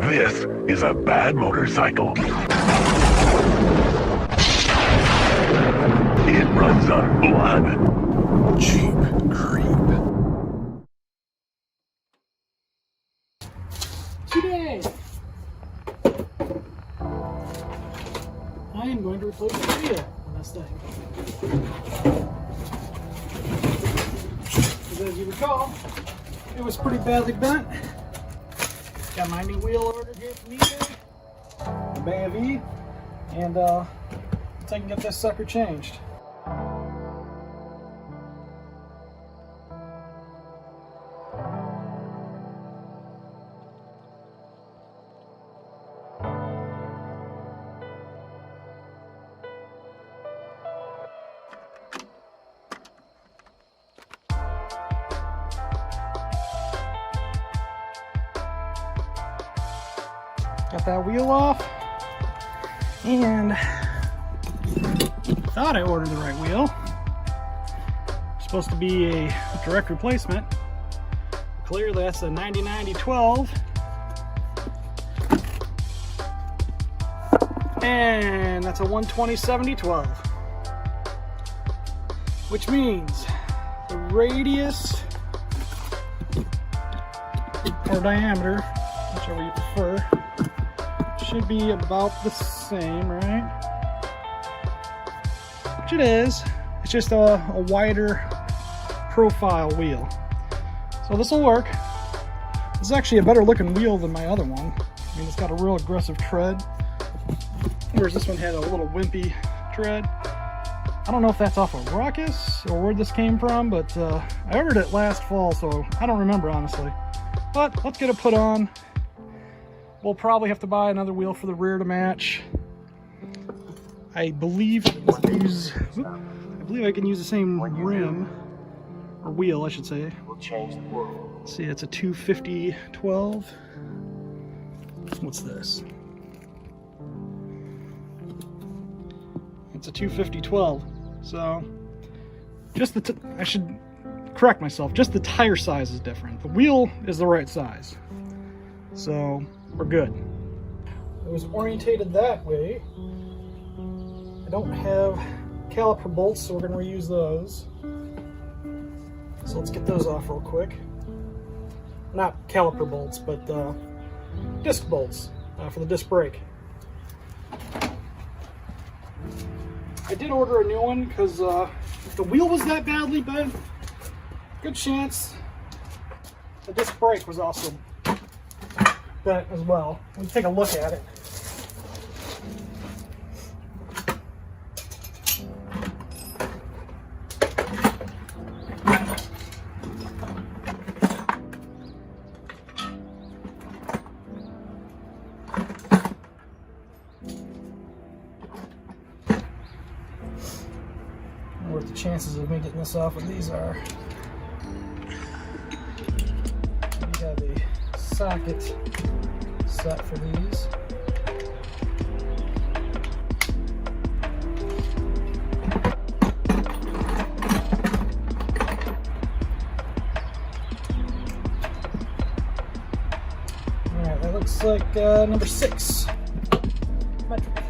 This is a bad motorcycle. It runs on blood. Cheap creep. Today, I am going to replace the wheel on this thing. Because as you recall, it was pretty badly bent. Got my new wheel ordered here from eBay, the Bay of E, and I can get this sucker changed. Got that wheel off, and thought I ordered the right wheel. Supposed to be a direct replacement. Clearly that's a 90-90-12, and that's a 120-70-12, which means the radius or diameter, whichever you prefer, should be about the same, right? Which it is. It's just a wider profile wheel. So this will work. This is actually a better looking wheel than my other one. I mean, it's got a real aggressive tread, whereas this one had a little wimpy tread. I don't know if that's off of Ruckus or where this came from, but I ordered it last fall, so I don't remember honestly. But let's get it put on. We'll probably have to buy another wheel for the rear to match. I believe I can use the same rim, or wheel I should say. Let's see, it's a 250-12. What's this? It's a 250-12. So, just I should correct myself, just the tire size is different. The wheel is the right size. So, we're good. It was orientated that way. I don't have caliper bolts, so we're going to reuse those. So let's get those off real quick. Not caliper bolts, but disc bolts for the disc brake. I did order a new one because if the wheel was that badly bent, good chance the disc brake was also bent as well. Let's take a look at it. I wonder what the chances of me getting this off with these are. We have a socket set for these. Alright, that looks like number 6. Metric.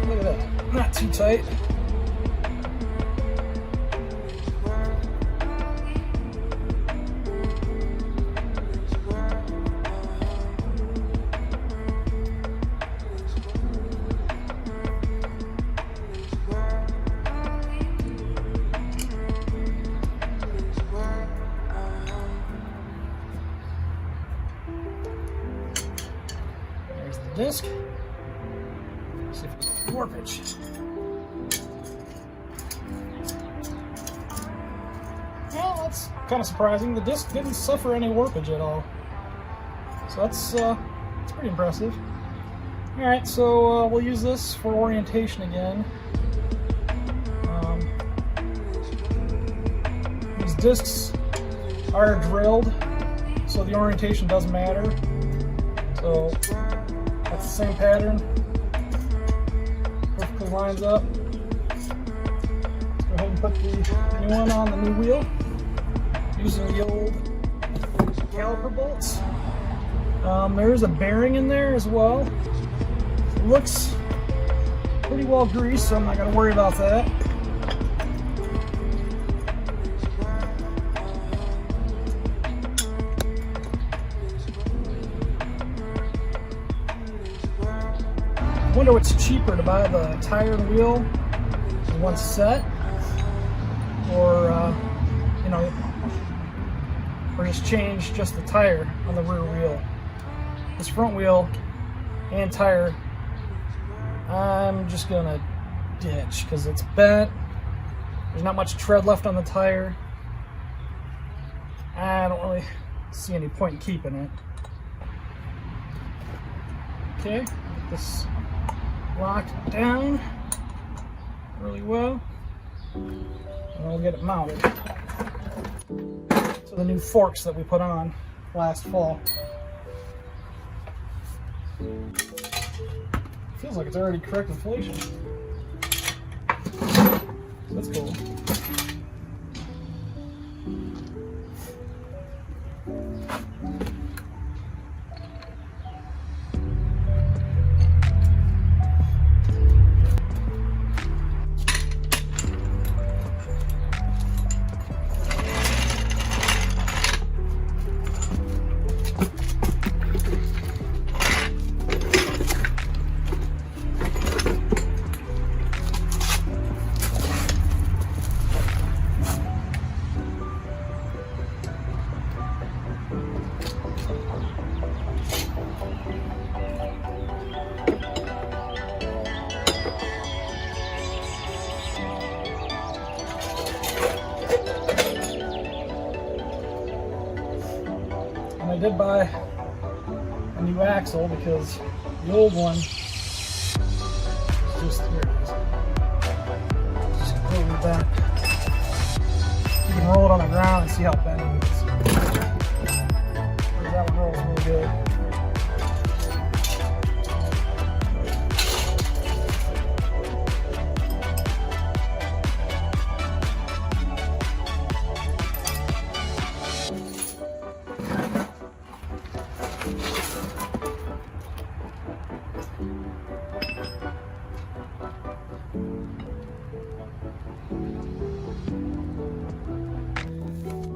Look at that. Not too tight. Disc. See if it's warpage. Well, that's kind of surprising. The disc didn't suffer any warpage at all, so that's pretty impressive. All right, so we'll use this for orientation again. These discs are drilled, so the orientation doesn't matter. So that's the same pattern. Perfectly lines up. Let's go ahead and put the new one on the new wheel using the old caliper bolt. There is a bearing in there as well. It looks pretty well greased, so I'm not going to worry about that. I wonder what's cheaper, to buy the tire and wheel in one set, or you know, or just change just the tire on the rear wheel. This front wheel and tire, I'm just gonna ditch because it's bent. There's not much tread left on the tire. I don't really see any point in keeping it. Okay, get this locked down really well, and we'll get it mounted. So the new forks that we put on last fall. Feels like it's already correct inflation. That's cool. And I did buy a new axle because the old one is just, here it is, just completely bent. You can roll it on the ground and see how bent it is. That one rolls really good.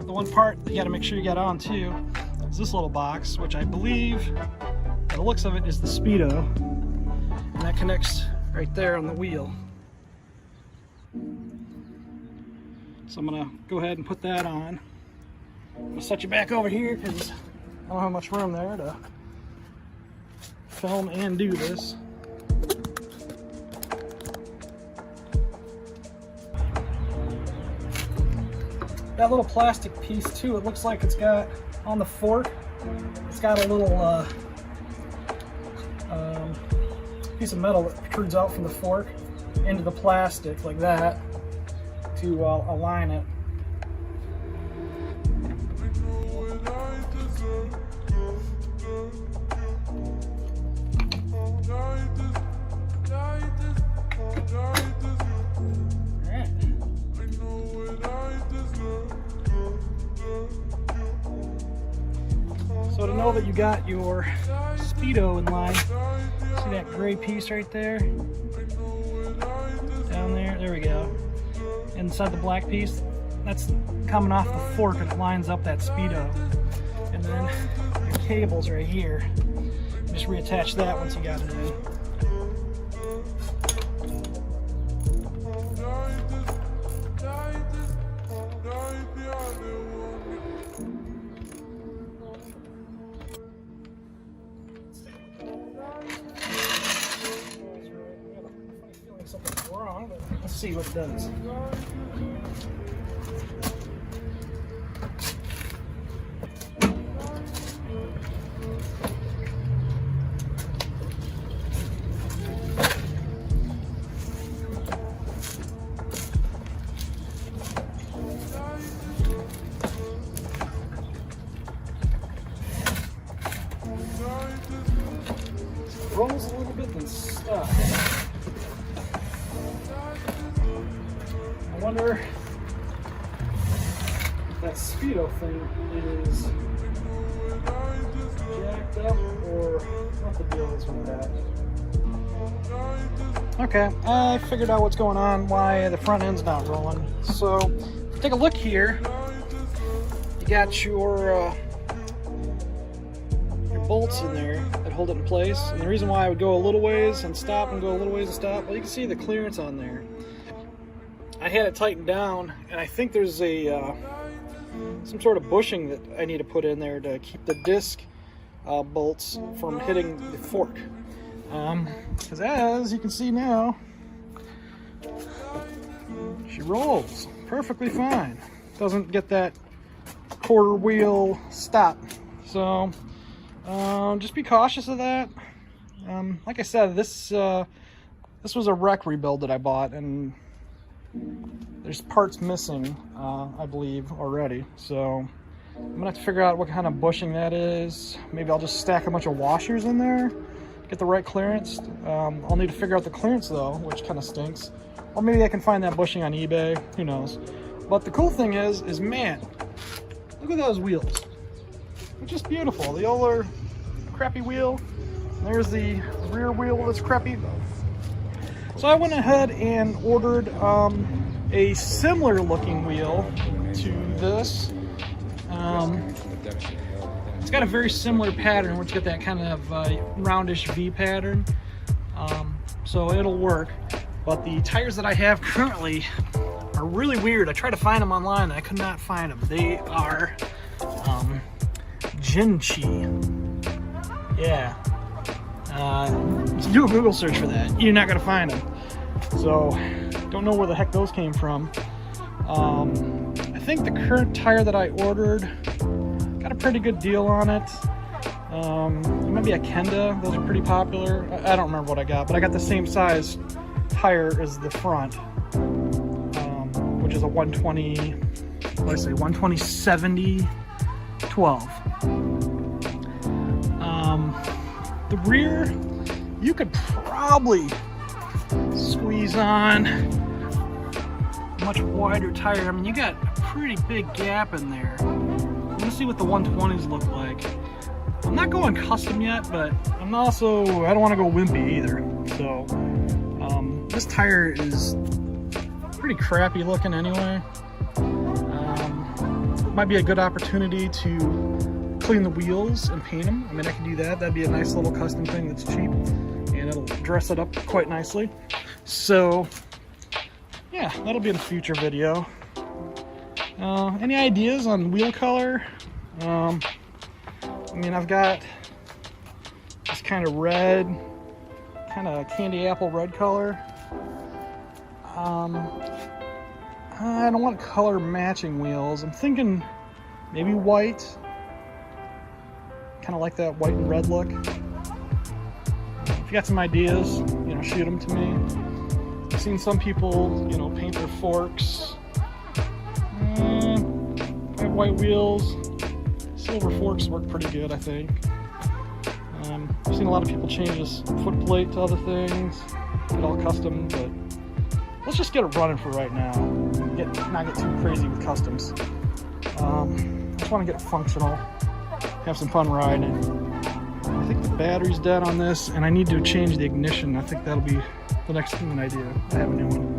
The one part that you got to make sure you get on too is this little box, which I believe, by the looks of it, is the speedo, and that connects right there on the wheel. So I'm gonna go ahead and put that on. I'm gonna set you back over here because I don't have much room there to film and do this. That little plastic piece too, it looks like it's got on the fork, it's got a little piece of metal that protrudes out from the fork into the plastic like that to align it. So to know that you got your speedo in line, see that gray piece right there? Down there, there we go. Inside the black piece, that's coming off the fork and it lines up that speedo. And then your cable's right here. Just reattach that once you got it in. Something's wrong, but let's see what it does. It rolls a little bit than stuff. I wonder if that speedo thing is jacked up what the deal is with that. Okay, I figured out what's going on, why the front end's not rolling. So, take a look here. You got your bolts in there that hold it in place. And the reason why I would go a little ways and stop and go a little ways and stop, well, you can see the clearance on there. I had it tightened down, and I think there's a some sort of bushing that I need to put in there to keep the disc bolts from hitting the fork. Because as you can see now, she rolls perfectly fine. Doesn't get that quarter wheel stop. So just be cautious of that. Like I said, this was a wreck rebuild that I bought, and there's parts missing, I believe, already. So I'm gonna have to figure out what kind of bushing that is. Maybe I'll just stack a bunch of washers in there, get the right clearance. I'll need to figure out the clearance though, which kind of stinks. Or maybe I can find that bushing on eBay, who knows. But the cool thing is man, look at those wheels. They're just beautiful. The old crappy wheel. There's the rear wheel that's crappy. So I went ahead and ordered a similar looking wheel to this. It's got a very similar pattern, which got that kind of roundish V pattern. So it'll work. But the tires that I have currently are really weird. I tried to find them online and I could not find them. They are Jinchi. Yeah. Do a Google search for that. You're not gonna find them. So, don't know where the heck those came from. I think the current tire that I ordered got a pretty good deal on it. It might be a Kenda. Those are pretty popular. I don't remember what I got, but I got the same size tire as the front, which is a 120. What did I say? 120-70-12. The rear, you could probably squeeze on a much wider tire. I mean, you got a pretty big gap in there. I'm gonna see what the 120s look like. I'm not going custom yet, but I'm also, I don't want to go wimpy either. So this tire is pretty crappy looking anyway. Might be a good opportunity to clean the wheels and paint them. I mean, I can do that. That'd be a nice little custom thing that's cheap, and it'll dress it up quite nicely. So yeah, that'll be in a future video. Any ideas on wheel color? I mean, I've got this kind of red, kind of candy apple red color. I don't want color matching wheels. I'm thinking maybe white. Kind of like that white and red look. If you got some ideas, you know, shoot them to me. I've seen some people, you know, paint their forks. I have white wheels. Silver forks work pretty good, I think. I've seen a lot of people change this foot plate to other things, get all custom, but let's just get it running for right now. Not get too crazy with customs. I just want to get it functional, have some fun riding. I think the battery's dead on this, and I need to change the ignition. I think that'll be the next thing that I do. I have a new one.